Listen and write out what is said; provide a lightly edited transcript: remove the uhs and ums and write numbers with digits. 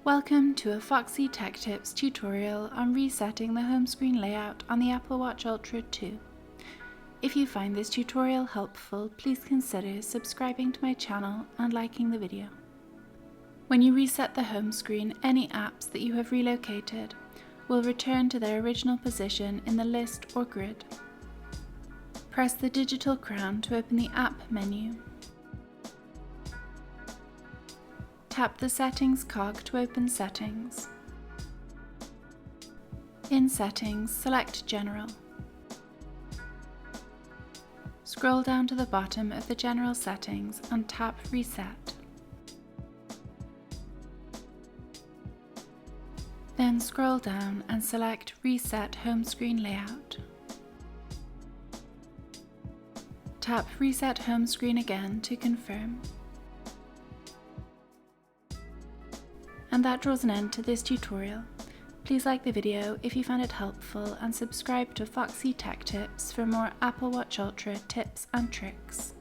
Welcome to a Foxy Tech Tips tutorial on resetting the home screen layout on the Apple Watch Ultra 2. If you find this tutorial helpful, please consider subscribing to my channel and liking the video. When you reset the home screen, any apps that you have relocated will return to their original position in the list or grid. Press the digital crown to open the App menu. Tap the Settings cog to open Settings. In Settings, select General. Scroll down to the bottom of the General settings and tap Reset. Then scroll down and select Reset Home Screen Layout. Tap Reset Home Screen again to confirm. And that draws an end to this tutorial. Please like the video if you found it helpful and subscribe to Foxy Tech Tips for more Apple Watch Ultra tips and tricks.